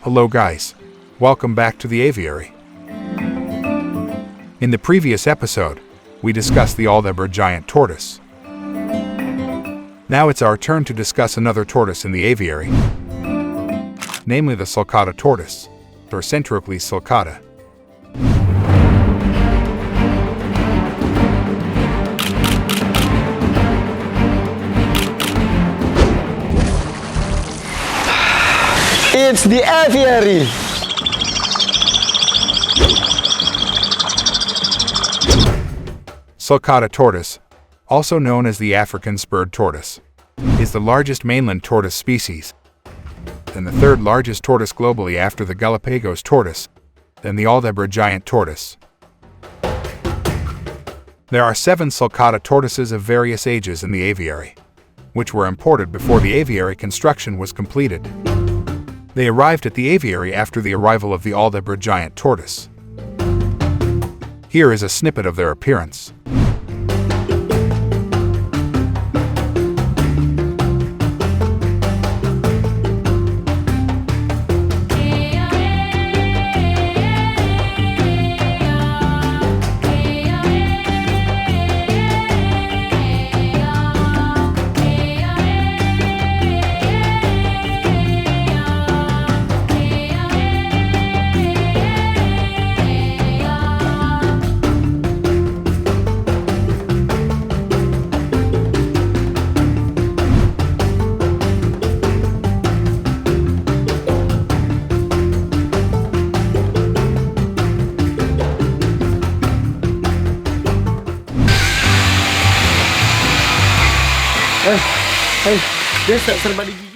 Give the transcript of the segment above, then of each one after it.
Hello guys, welcome back to the aviary. In the previous episode, we discussed the Aldabra Giant Tortoise. Now it's our turn to discuss another tortoise in the aviary, namely the Sulcata Tortoise, or Centrocles sulcata. It's the aviary! Sulcata tortoise, also known as the African Spurred Tortoise, is the largest mainland tortoise species, and the third largest tortoise globally after the Galapagos tortoise, and the Aldabra Giant Tortoise. There are 7 Sulcata tortoises of various ages in the aviary, which were imported before the aviary construction was completed. They arrived at the aviary after the arrival of the Aldabra Giant Tortoise. Here is a snippet of their appearance.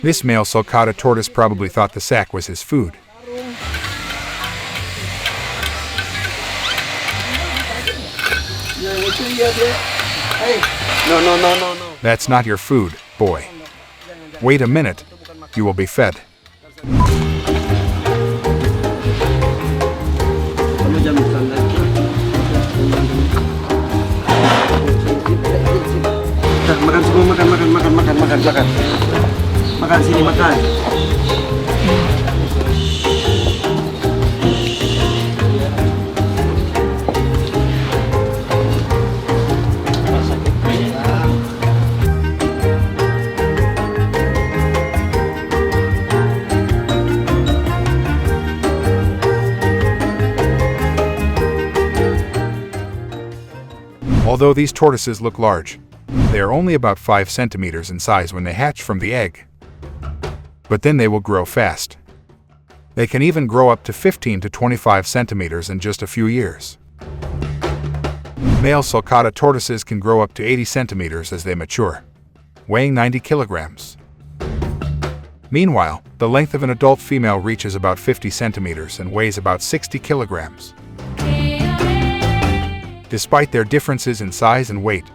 This male Sulcata tortoise probably thought the sack was his food. No. That's not your food, boy. Wait a minute, you will be fed. Makan semua, makan. Makan sini, makan. Although these tortoises look large, they are only about 5 centimeters in size when they hatch from the egg. But then they will grow fast. They can even grow up to 15 to 25 centimeters in just a few years. Male Sulcata tortoises can grow up to 80 centimeters as they mature, weighing 90 kilograms. Meanwhile, the length of an adult female reaches about 50 centimeters and weighs about 60 kilograms. Despite their differences in size and weight,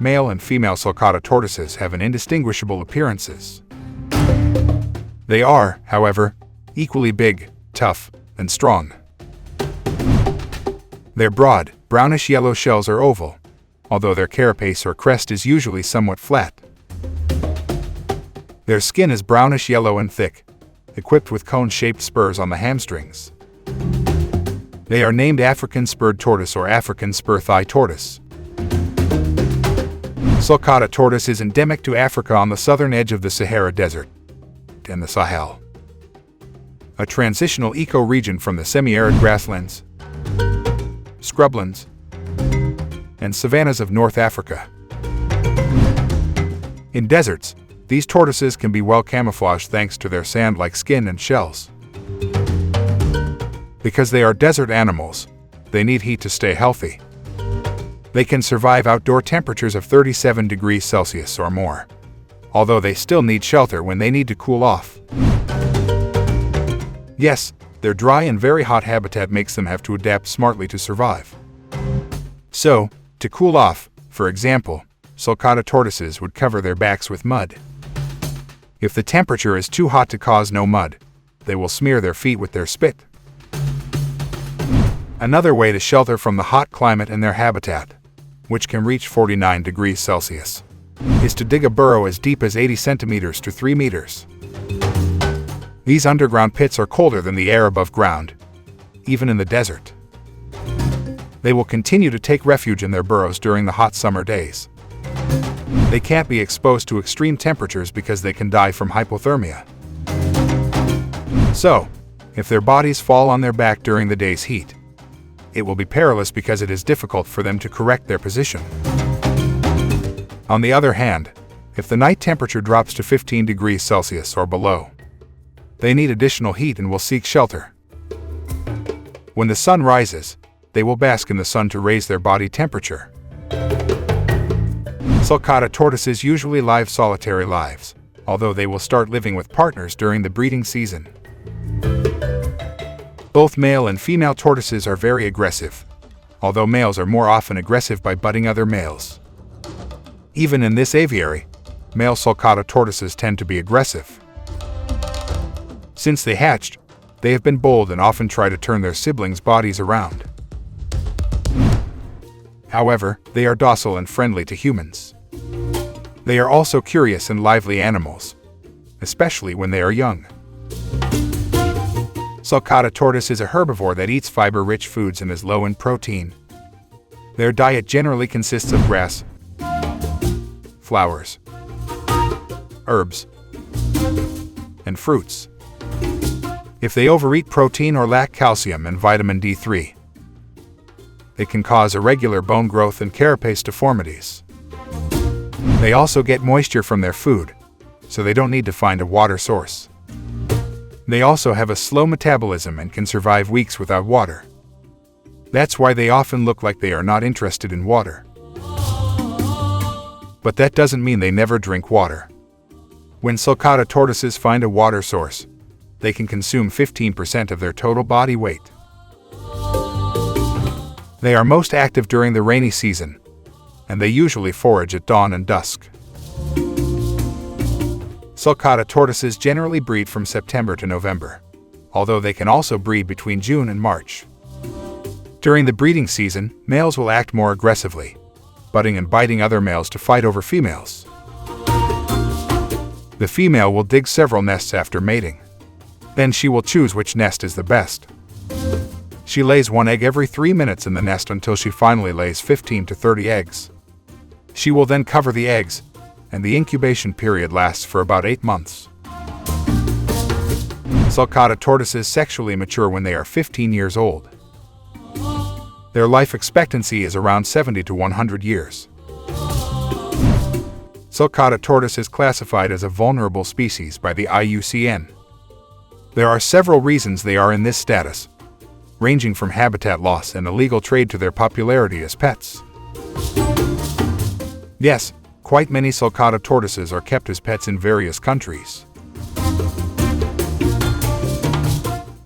male and female Sulcata tortoises have an indistinguishable appearances. They are, however, equally big, tough, and strong. Their broad, brownish-yellow shells are oval, although their carapace or crest is usually somewhat flat. Their skin is brownish-yellow and thick, equipped with cone-shaped spurs on the hamstrings. They are named African Spurred Tortoise or African Spurred Tortoise. Sulcata tortoise is endemic to Africa on the southern edge of the Sahara Desert and the Sahel, a transitional ecoregion from the semi-arid grasslands, scrublands, and savannas of North Africa. In deserts, these tortoises can be well camouflaged thanks to their sand-like skin and shells. Because they are desert animals, they need heat to stay healthy. They can survive outdoor temperatures of 37 degrees Celsius or more, although they still need shelter when they need to cool off. Yes, their dry and very hot habitat makes them have to adapt smartly to survive. So, to cool off, for example, Sulcata tortoises would cover their backs with mud. If the temperature is too hot to cause no mud, they will smear their feet with their spit. Another way to shelter from the hot climate in their habitat, which can reach 49 degrees Celsius, is to dig a burrow as deep as 80 centimeters to 3 meters. These underground pits are colder than the air above ground, even in the desert. They will continue to take refuge in their burrows during the hot summer days. They can't be exposed to extreme temperatures because they can die from hypothermia. So, if their bodies fall on their back during the day's heat, it will be perilous because it is difficult for them to correct their position. On the other hand, if the night temperature drops to 15 degrees Celsius or below, they need additional heat and will seek shelter. When the sun rises, they will bask in the sun to raise their body temperature. Sulcata tortoises usually live solitary lives, although they will start living with partners during the breeding season. Both male and female tortoises are very aggressive, although males are more often aggressive by butting other males. Even in this aviary, male Sulcata tortoises tend to be aggressive. Since they hatched, they have been bold and often try to turn their siblings' bodies around. However, they are docile and friendly to humans. They are also curious and lively animals, especially when they are young. Sulcata tortoise is a herbivore that eats fiber-rich foods and is low in protein. Their diet generally consists of grass, flowers, herbs, and fruits. If they overeat protein or lack calcium and vitamin D3, it can cause irregular bone growth and carapace deformities. They also get moisture from their food, so they don't need to find a water source. They also have a slow metabolism and can survive weeks without water. That's why they often look like they are not interested in water. But that doesn't mean they never drink water. When Sulcata tortoises find a water source, they can consume 15% of their total body weight. They are most active during the rainy season, and they usually forage at dawn and dusk. Sulcata tortoises generally breed from September to November, although they can also breed between June and March. During the breeding season, males will act more aggressively, butting and biting other males to fight over females. The female will dig several nests after mating. Then she will choose which nest is the best. She lays one egg every 3 minutes in the nest until she finally lays 15 to 30 eggs. She will then cover the eggs, and the incubation period lasts for about 8 months. Sulcata tortoises sexually mature when they are 15 years old. Their life expectancy is around 70 to 100 years. Sulcata tortoise is classified as a vulnerable species by the IUCN. There are several reasons they are in this status, ranging from habitat loss and illegal trade to their popularity as pets. Yes, quite many Sulcata tortoises are kept as pets in various countries.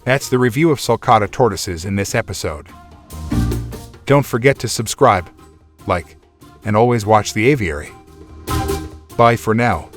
That's the review of Sulcata tortoises in this episode. Don't forget to subscribe, like, and always watch the aviary. Bye for now.